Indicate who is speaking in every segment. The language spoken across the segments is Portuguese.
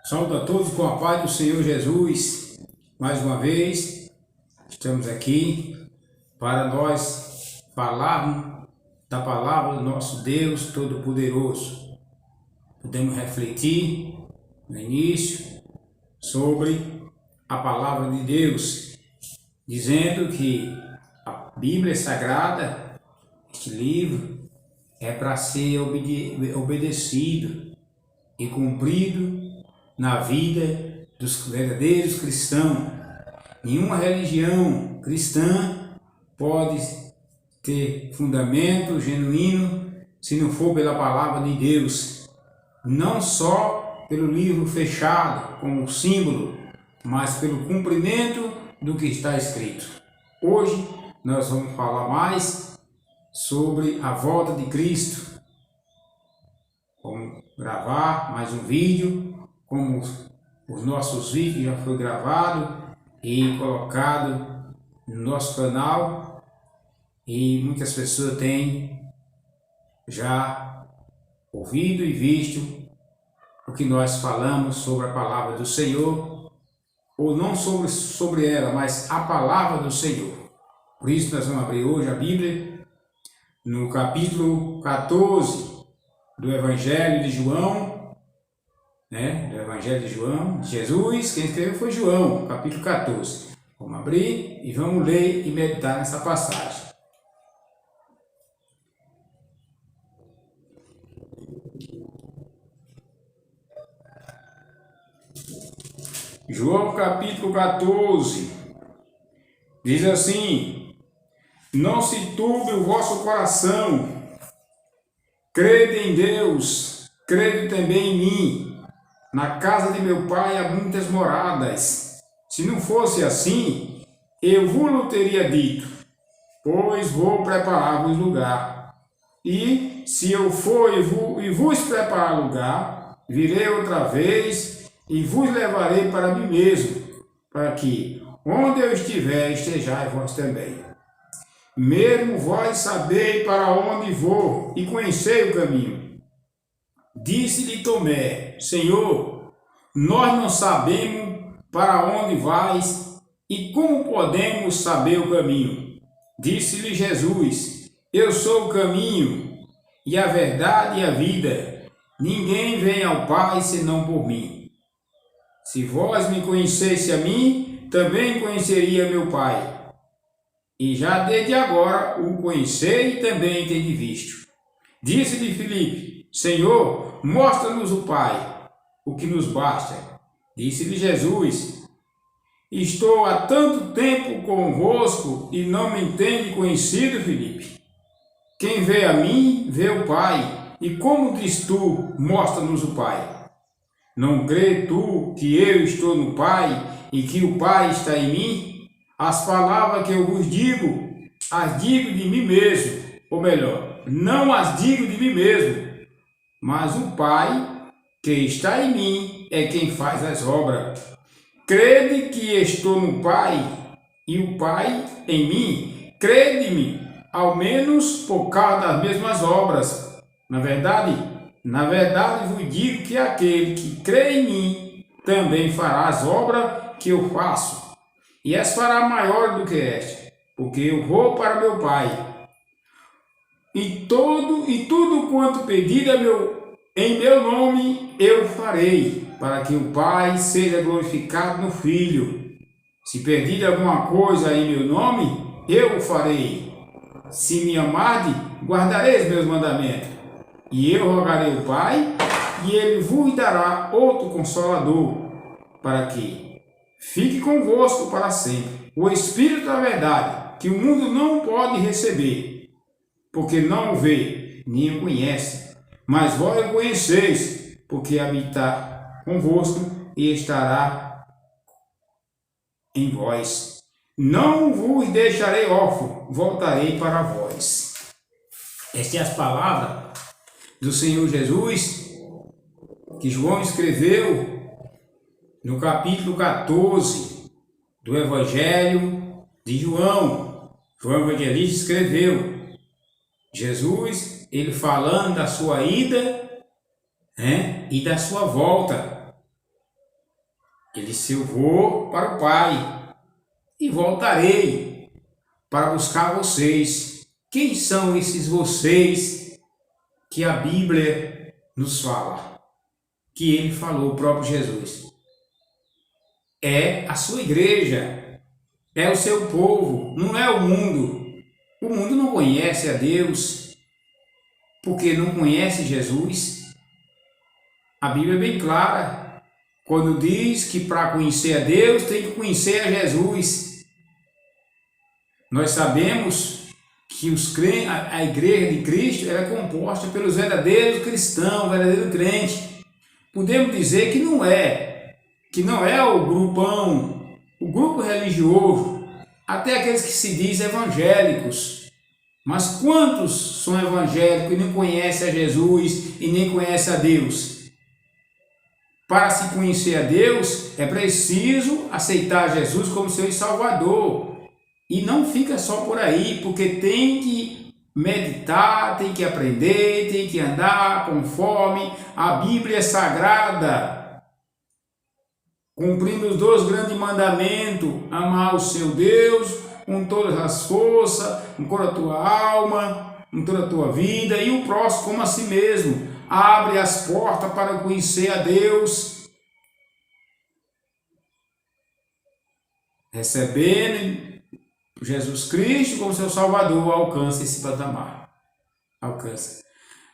Speaker 1: Saúdo a todos com a paz do Senhor Jesus. Mais uma vez, estamos aqui para nós falarmos da palavra do nosso Deus Todo-Poderoso. Podemos refletir no início sobre a palavra de Deus, dizendo que a Bíblia Sagrada, este livro, é para ser obedecido e cumprido na vida dos verdadeiros cristãos. Nenhuma religião cristã pode ter fundamento genuíno se não for pela palavra de Deus. Não só pelo livro fechado como símbolo, mas pelo cumprimento do que está escrito. Hoje nós vamos falar mais sobre a volta de Cristo. Vamos gravar mais um vídeo, como os nossos vídeos já foi gravado e colocado no nosso canal, e muitas pessoas têm já ouvido e visto o que nós falamos sobre a palavra do Senhor, ou não sobre ela, mas a palavra do Senhor. Por isso nós vamos abrir hoje a Bíblia no capítulo 14 do Evangelho de João, do Evangelho de João, Jesus, quem escreveu foi João, capítulo 14. Vamos abrir e vamos ler e meditar nessa passagem. João capítulo 14, diz assim: não se turbe o vosso coração, crede em Deus, crede também em mim. Na casa de meu pai há muitas moradas. Se não fosse assim, eu vos teria dito, pois vou preparar-vos lugar. E se eu for e vos preparar lugar, virei outra vez e vos levarei para mim mesmo, para que, onde eu estiver, estejais vós também. Mesmo vós sabeis para onde vou e conhecei o caminho. Disse-lhe Tomé: Senhor, nós não sabemos para onde vais e como podemos saber o caminho. Disse-lhe Jesus: eu sou o caminho e a verdade e a vida. Ninguém vem ao Pai senão por mim. Se vós me conhecesse a mim, também conheceria meu Pai. E já desde agora o conhecei e também tenho visto. Disse-lhe Filipe: Senhor, mostra-nos o Pai, o que nos basta. Disse-lhe Jesus: estou há tanto tempo convosco e não me tende conhecido, Filipe? Quem vê a mim, vê o Pai. E como diz tu, mostra-nos o Pai? Não crê tu que eu estou no Pai e que o Pai está em mim? As palavras que eu vos digo, as digo de mim mesmo, ou melhor, não as digo de mim mesmo, mas o Pai que está em mim é quem faz as obras. Crede que estou no Pai e o Pai em mim, crede-me, ao menos por causa das mesmas obras. Na verdade vos digo que aquele que crê em mim também fará as obras que eu faço, e as fará maior do que esta, porque eu vou para meu Pai. E tudo quanto pedir em meu nome eu farei, para que o Pai seja glorificado no Filho. Se pedir alguma coisa em meu nome, eu o farei. Se me amarde, guardareis meus mandamentos. E eu rogarei ao Pai, e ele vos dará outro Consolador, para que fique convosco para sempre. O Espírito da verdade, que o mundo não pode receber, porque não o vê, nem o conhece. Mas vós o conheceis, porque habitar convosco e estará em vós. Não vos deixarei órfão, voltarei para vós. Estas são as palavras do Senhor Jesus, que João escreveu no capítulo 14 do Evangelho de João. João Evangelista escreveu. Jesus, ele falando da sua ida, e da sua volta. Ele disse: eu vou para o Pai e voltarei para buscar vocês. Quem são esses vocês que a Bíblia nos fala? Que ele falou, o próprio Jesus. É a sua igreja, é o seu povo, não é o mundo. O mundo não conhece a Deus, porque não conhece Jesus. A Bíblia é bem clara, quando diz que para conhecer a Deus tem que conhecer a Jesus. Nós sabemos que a igreja de Cristo é composta pelos verdadeiros cristãos, verdadeiro crente. Podemos dizer que não é o grupão, o grupo religioso, até aqueles que se dizem evangélicos. Mas quantos são evangélicos e não conhecem a Jesus e nem conhecem a Deus? Para se conhecer a Deus, é preciso aceitar Jesus como seu Salvador. E não fica só por aí, porque tem que meditar, tem que aprender, tem que andar conforme a Bíblia Sagrada, cumprindo os 2 grandes mandamentos: amar o seu Deus com todas as forças, com toda a tua alma, com toda a tua vida, e o próximo como a si mesmo. Abre as portas para conhecer a Deus, recebendo Jesus Cristo como seu Salvador. Alcança esse patamar. Alcança.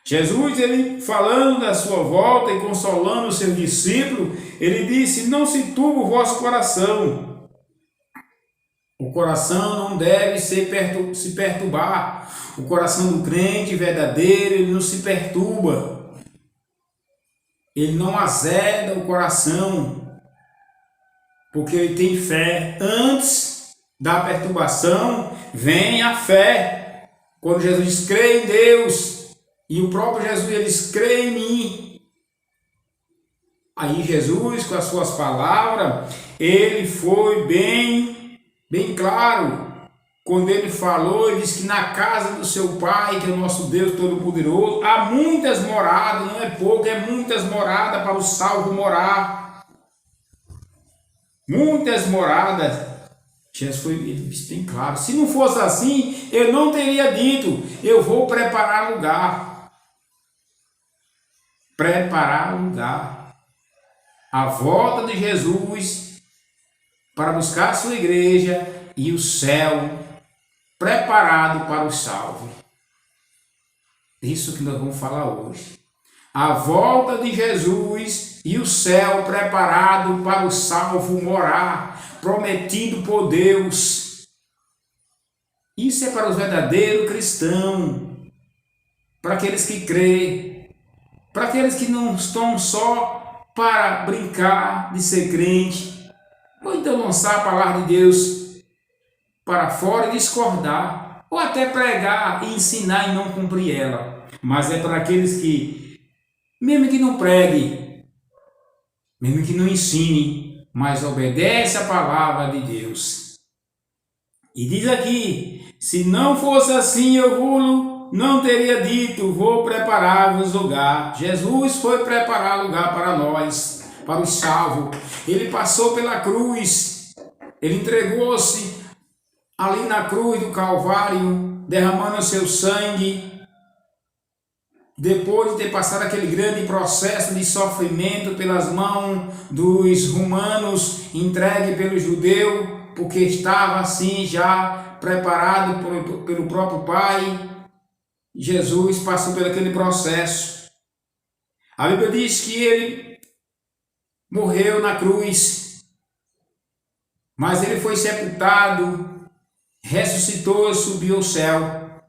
Speaker 1: Jesus, ele falando da sua volta e consolando os seus discípulos, ele disse: não se turbe o vosso coração. O coração não deve se perturbar. O coração do crente verdadeiro, ele não se perturba. Ele não azeda o coração, porque ele tem fé. Antes da perturbação vem a fé. Quando Jesus diz: crê em Deus, e o próprio Jesus ele diz: crê em mim. Aí Jesus, com as suas palavras, ele foi bem claro. Quando ele falou, ele disse que na casa do seu Pai, que é o nosso Deus Todo-Poderoso, há muitas moradas, não é pouco, é muitas moradas para o salvo morar. Muitas moradas. Jesus foi bem claro. Se não fosse assim, eu não teria dito: eu vou preparar lugar. Preparar lugar. A volta de Jesus para buscar a sua igreja e o céu preparado para os salvos. Isso que nós vamos falar hoje. A volta de Jesus e o céu preparado para o salvo morar, prometido por Deus. Isso é para os verdadeiros cristãos, para aqueles que creem, para aqueles que não estão só para brincar de ser crente, ou então lançar a palavra de Deus para fora e discordar, ou até pregar e ensinar e não cumprir ela. Mas é para aqueles que, mesmo que não pregue, mesmo que não ensine, mas obedece a palavra de Deus. E diz aqui: se não fosse assim, eu não teria dito: vou preparar-vos lugar. Jesus foi preparar lugar para nós, para os salvos. Ele passou pela cruz, ele entregou-se ali na cruz do Calvário, derramando o seu sangue. Depois de ter passado aquele grande processo de sofrimento pelas mãos dos romanos, entregue pelo judeu, porque estava assim já preparado pelo próprio Pai, Jesus passou por aquele processo. A Bíblia diz que ele morreu na cruz, mas ele foi sepultado, ressuscitou e subiu ao céu.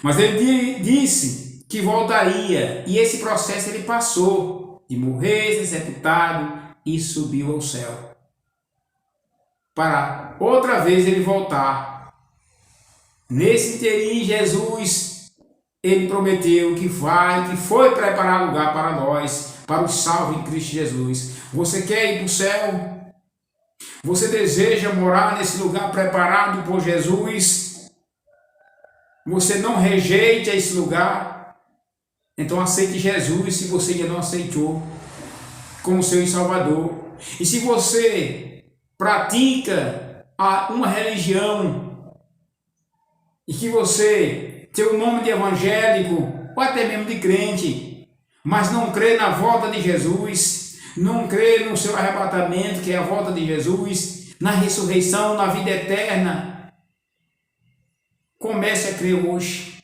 Speaker 1: Mas ele disse que voltaria, e esse processo ele passou, de morrer, ser sepultado e subiu ao céu, para outra vez ele voltar. Nesse inteirinho, Jesus, ele prometeu que foi preparar lugar para nós, para os salvos em Cristo Jesus. Você quer ir para o céu? Você deseja morar nesse lugar preparado por Jesus? Você não rejeite esse lugar? Então aceite Jesus, se você ainda não aceitou, como seu Salvador. E se você pratica uma religião e que você tem o nome de evangélico ou até mesmo de crente, mas não crê na volta de Jesus, não crê no seu arrebatamento, que é a volta de Jesus, na ressurreição, na vida eterna, comece a crer hoje.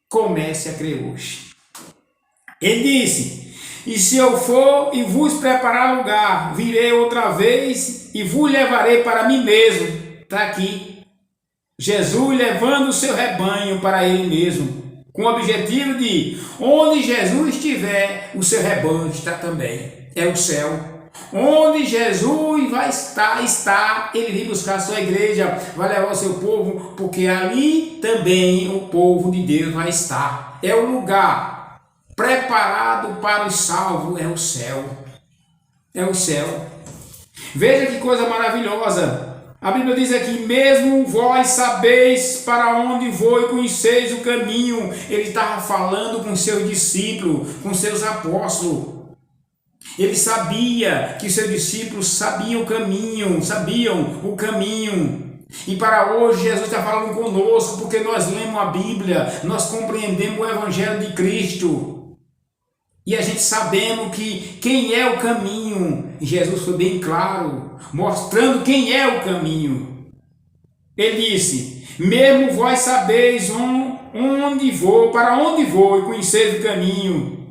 Speaker 1: Comece a crer hoje. Ele disse: e se eu for e vos preparar lugar, virei outra vez e vos levarei para mim mesmo. Está aqui. Jesus levando o seu rebanho para ele mesmo, com o objetivo de onde Jesus estiver, o seu rebanho está também. É o céu. Onde Jesus vai estar, ele vem buscar a sua igreja, vai levar o seu povo, porque ali também o povo de Deus vai estar. É o lugar preparado para os salvos, é o céu. É o céu. Veja que coisa maravilhosa. A Bíblia diz aqui: mesmo vós sabeis para onde vou e conheceis o caminho. Ele estava falando com seus discípulos, com seus apóstolos. Ele sabia que seus discípulos sabiam o caminho. E para hoje Jesus está falando conosco, porque nós lemos a Bíblia, nós compreendemos o Evangelho de Cristo. E a gente sabemos que quem é o caminho. Jesus foi bem claro, mostrando quem é o caminho. Ele disse: mesmo vós sabeis onde vou, para onde vou e conheceis o caminho.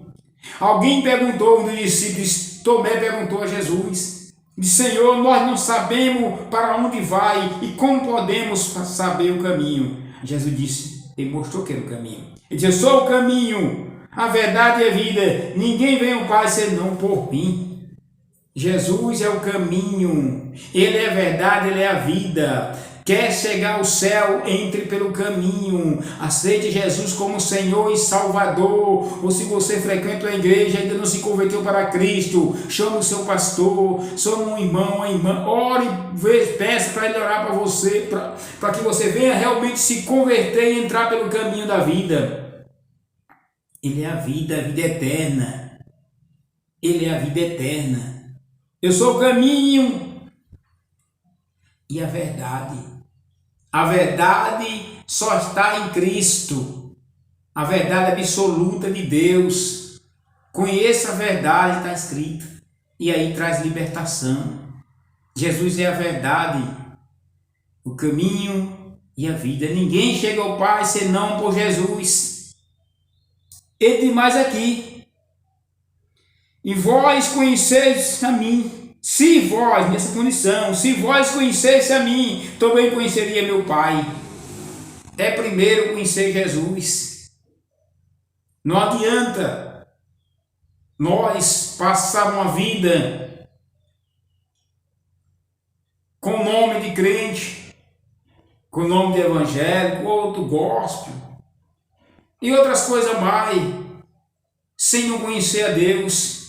Speaker 1: Alguém perguntou, um dos discípulos, Tomé perguntou a Jesus, disse: Senhor, nós não sabemos para onde vai e como podemos saber o caminho. Jesus disse, ele mostrou que era o caminho. Ele disse: eu sou o caminho, a verdade e a vida, ninguém vem ao Pai senão por mim. Jesus é o caminho, Ele é a verdade, Ele é a vida. Quer chegar ao céu, entre pelo caminho, aceite Jesus como Senhor e Salvador. Ou se você frequenta a igreja e ainda não se converteu para Cristo, chame o seu pastor, chame um irmão, uma irmã, ore, peça para ele orar para você, para que você venha realmente se converter e entrar pelo caminho da vida. Ele é a vida eterna. Ele é a vida eterna. Eu sou o caminho e a verdade. A verdade só está em Cristo. A verdade absoluta de Deus. Conheça a verdade, está escrito. E aí traz libertação. Jesus é a verdade, o caminho e a vida. Ninguém chega ao Pai senão por Jesus. Ele diz mais aqui: e vós conheceis a mim. Se vós, nessa condição, se vós conhecesse a mim, também conheceria meu Pai. É primeiro conhecer Jesus. Não adianta nós passar uma vida com o nome de crente, com o nome de evangélico, outro gospel e outras coisas mais, sem não conhecer a Deus,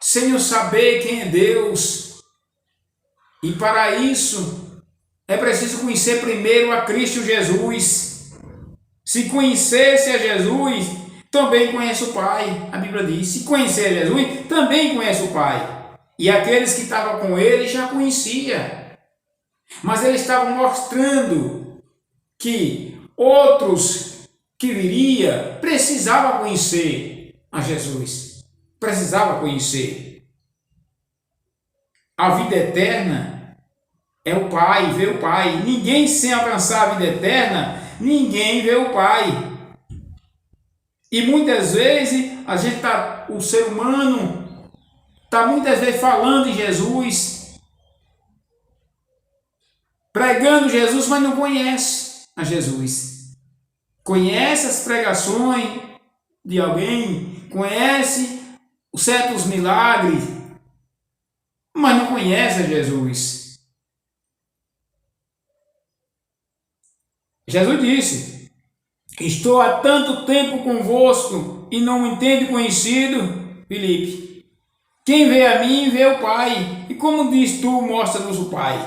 Speaker 1: sem eu saber quem é Deus. E para isso é preciso conhecer primeiro a Cristo Jesus. Se conhecesse a Jesus, também conhece o Pai. A Bíblia diz: se conhecer a Jesus, também conhece o Pai. E aqueles que estavam com ele já conhecia. Mas eles estavam mostrando que outros que viria precisavam conhecer a Jesus. Precisava conhecer. A vida eterna é o Pai, vê o Pai. Ninguém sem alcançar a vida eterna, ninguém vê o Pai. E muitas vezes o ser humano está muitas vezes falando em Jesus, pregando Jesus, mas não conhece a Jesus. Conhece as pregações de alguém, conhece os certos milagres, mas não conhece a Jesus. Jesus disse: estou há tanto tempo convosco e não me entende conhecido, Filipe. Quem vê a mim, vê o Pai. E como diz tu, mostra-nos o Pai.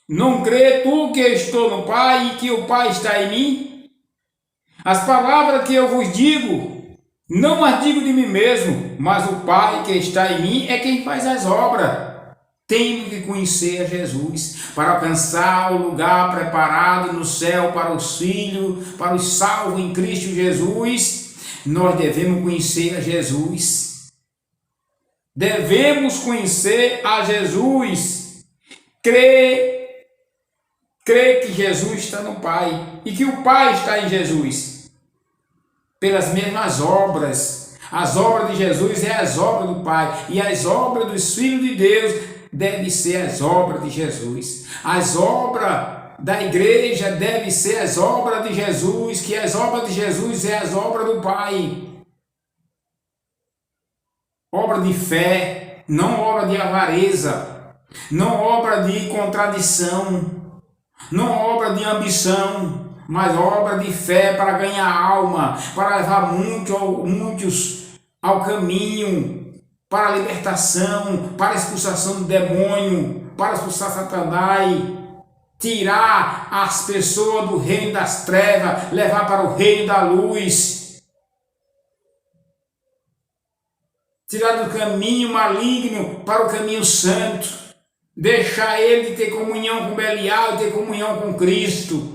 Speaker 1: Não crê tu que eu estou no Pai e que o Pai está em mim? As palavras que eu vos digo, Não as digo de mim mesmo, mas o Pai que está em mim é quem faz as obras. Tenho que conhecer a Jesus para alcançar o lugar preparado no céu para os filhos, para os salvos em Cristo Jesus. Nós devemos conhecer a Jesus. Devemos conhecer a Jesus. Crer que Jesus está no Pai e que o Pai está em Jesus. Pelas mesmas obras. As obras de Jesus é as obras do Pai e as obras dos filhos de Deus devem ser as obras de Jesus. As obras da igreja devem ser as obras de Jesus, que as obras de Jesus é as obras do Pai. Obra de fé, não obra de avareza, não obra de contradição, não obra de ambição, mas obra de fé para ganhar alma, para levar muitos ao caminho, para a libertação, para a expulsação do demônio, para expulsar Satanás, tirar as pessoas do reino das trevas, levar para o reino da luz, tirar do caminho maligno para o caminho santo, deixar ele de ter comunhão com Belial e ter comunhão com Cristo.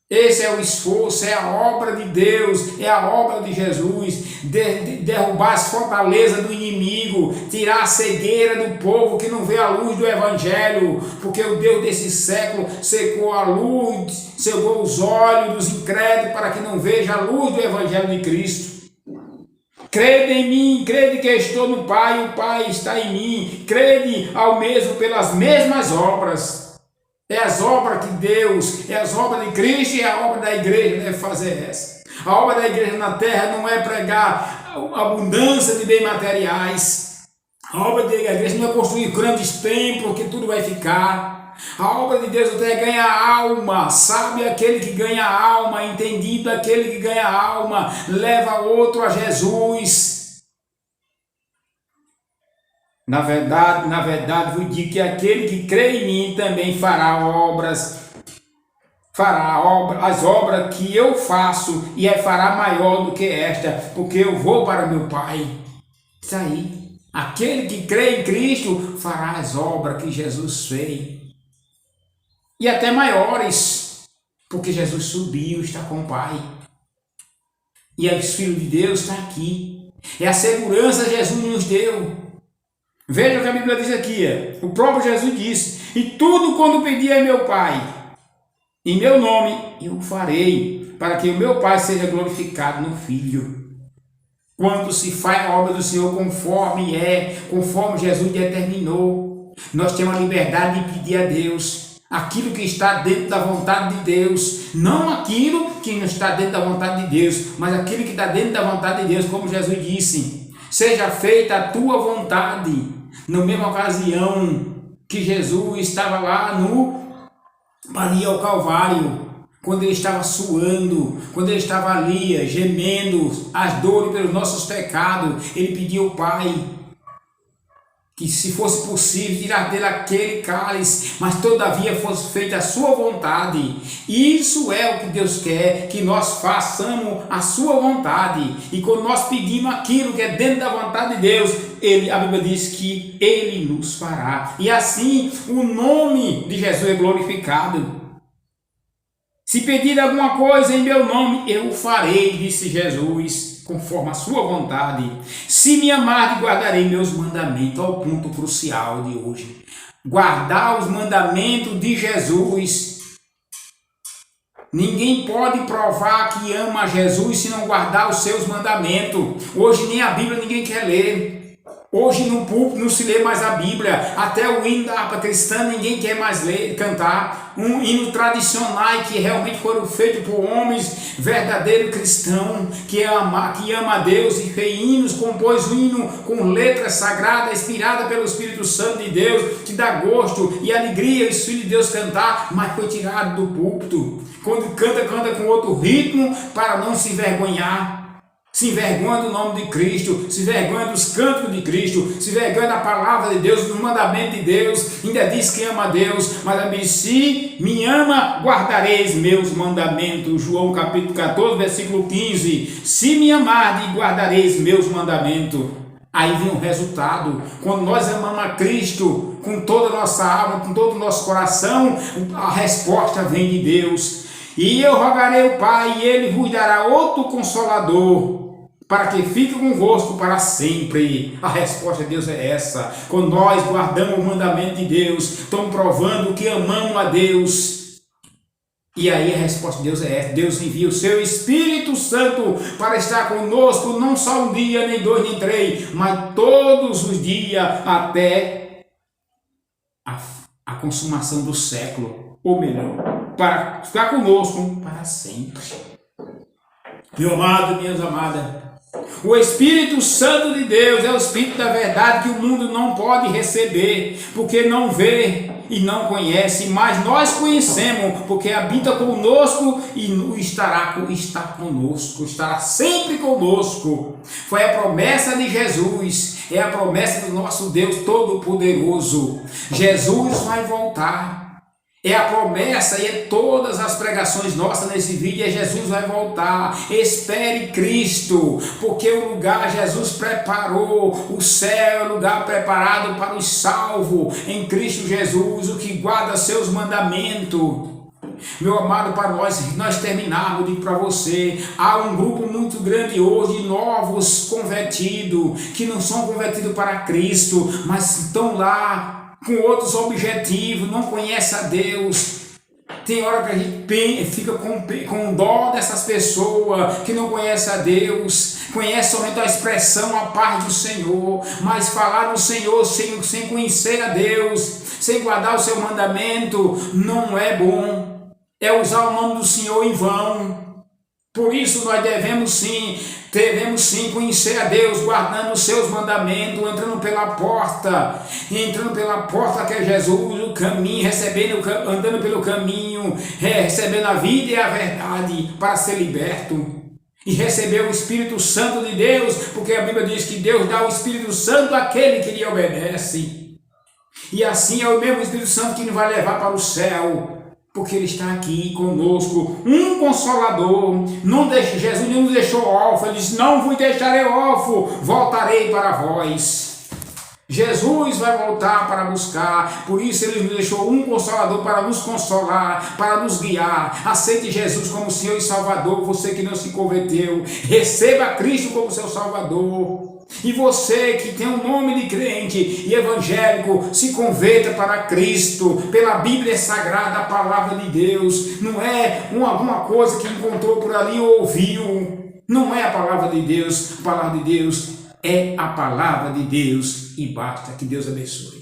Speaker 1: Esse é o esforço, é a obra de Deus, é a obra de Jesus, derrubar as fortalezas do inimigo, tirar a cegueira do povo que não vê a luz do Evangelho, porque o Deus desse século secou a luz, cegou os olhos dos incrédulos para que não veja a luz do Evangelho de Cristo. Crede em mim, crede que eu estou no Pai, o Pai está em mim, crede ao mesmo pelas mesmas obras. É as obras que Deus, é as obras de Cristo e a obra da igreja deve fazer essa. A obra da igreja na terra não é pregar abundância de bens materiais. A obra da igreja não é construir grandes templos que tudo vai ficar. A obra de Deus até é ganhar alma. Sabe aquele que ganha alma, entendido aquele que ganha alma, leva outro a Jesus. Na verdade, vos digo que aquele que crê em mim também fará as obras que eu faço e fará maior do que esta, porque eu vou para meu Pai. Isso aí. Aquele que crê em Cristo fará as obras que Jesus fez. E até maiores, porque Jesus subiu, está com o Pai. E o Filho de Deus está aqui. É a segurança que Jesus nos deu. Veja o que a Bíblia diz aqui, o próprio Jesus disse, e tudo quando pedir a meu Pai, em meu nome, eu o farei, para que o meu Pai seja glorificado no Filho. Quando se faz a obra do Senhor conforme Jesus determinou, nós temos a liberdade de pedir a Deus aquilo que está dentro da vontade de Deus, não aquilo que não está dentro da vontade de Deus, mas aquilo que está dentro da vontade de Deus, como Jesus disse, seja feita a tua vontade. Na mesma ocasião que Jesus estava lá para ir ao Calvário, quando ele estava suando, quando ele estava ali gemendo as dores pelos nossos pecados, ele pediu ao Pai que, se fosse possível, tirar dele aquele cálice, mas todavia fosse feita a sua vontade. Isso é o que Deus quer, que nós façamos a sua vontade. E quando nós pedimos aquilo que é dentro da vontade de Deus, a Bíblia diz que Ele nos fará. E assim o nome de Jesus é glorificado. Se pedir alguma coisa em meu nome, eu o farei, disse Jesus, conforme a sua vontade. Se me amar, guardarei meus mandamentos. Ao ponto crucial de hoje. Guardar os mandamentos de Jesus. Ninguém pode provar que ama Jesus se não guardar os seus mandamentos. Hoje nem a Bíblia ninguém quer ler. Hoje no púlpito não se lê mais a Bíblia, até o hino da harpa cristã ninguém quer mais cantar, um hino tradicional que realmente foram feitos por homens verdadeiros cristãos, que ama a Deus e fez hinos, compôs um hino com letras sagradas, inspiradas pelo Espírito Santo de Deus, que dá gosto e alegria os filhos de Deus cantar, mas foi tirado do púlpito. Quando canta com outro ritmo para não se envergonhar. Se envergonha do nome de Cristo, se envergonha dos cânticos de Cristo, se envergonha da palavra de Deus, do mandamento de Deus, ainda diz que ama a Deus, mas também se me ama, guardareis meus mandamentos. João capítulo 14, versículo 15. Se me amardes, guardareis meus mandamentos. Aí vem o resultado. Quando nós amamos a Cristo com toda a nossa alma, com todo o nosso coração, a resposta vem de Deus. E eu rogarei ao Pai, e Ele vos dará outro Consolador, para que fique convosco para sempre. A resposta de Deus é essa. Quando nós guardamos o mandamento de Deus, estamos provando que amamos a Deus. E aí a resposta de Deus é essa. Deus envia o seu Espírito Santo para estar conosco, não só um dia, nem dois, nem três, mas todos os dias até a consumação do século. Ou melhor, para ficar conosco para sempre. Meu amado, minhas amadas, o Espírito Santo de Deus é o Espírito da verdade que o mundo não pode receber, porque não vê e não conhece, mas nós conhecemos, porque habita conosco e está conosco, estará sempre conosco. Foi a promessa de Jesus, é a promessa do nosso Deus Todo-Poderoso. Jesus vai voltar. É a promessa e é todas as pregações nossas nesse vídeo, Jesus vai voltar. Espere Cristo, porque o lugar Jesus preparou, o céu é o lugar preparado para os salvos em Cristo Jesus, o que guarda seus mandamentos. Meu amado, para nós terminarmos, digo para você, há um grupo muito grande hoje de novos convertidos, que não são convertidos para Cristo, mas estão lá com outros objetivos, não conhece a Deus. Tem hora que a gente fica com dó dessas pessoas que não conhecem a Deus, conhece somente a expressão a paz do Senhor, mas falar do Senhor sem conhecer a Deus, sem guardar o seu mandamento, não é bom. É usar o nome do Senhor em vão. Por isso nós devemos sim conhecer a Deus, guardando os seus mandamentos, entrando pela porta que é Jesus, o caminho, andando pelo caminho, recebendo a vida e a verdade para ser liberto. E receber o Espírito Santo de Deus, porque a Bíblia diz que Deus dá o Espírito Santo àquele que lhe obedece. E assim é o mesmo Espírito Santo que nos vai levar para o céu, porque Ele está aqui conosco, um Consolador. Jesus não nos deixou órfãos, Ele disse, não vos deixarei órfão, voltarei para vós. Jesus vai voltar para buscar, por isso Ele nos deixou um Consolador para nos consolar, para nos guiar. Aceite Jesus como Senhor e Salvador, você que não se converteu, receba Cristo como seu Salvador. E você que tem um nome de crente e evangélico, se converta para Cristo, pela Bíblia Sagrada, a Palavra de Deus. Não é alguma coisa que encontrou por ali ou ouviu. Não é a Palavra de Deus. A Palavra de Deus é a Palavra de Deus e basta. Que Deus abençoe.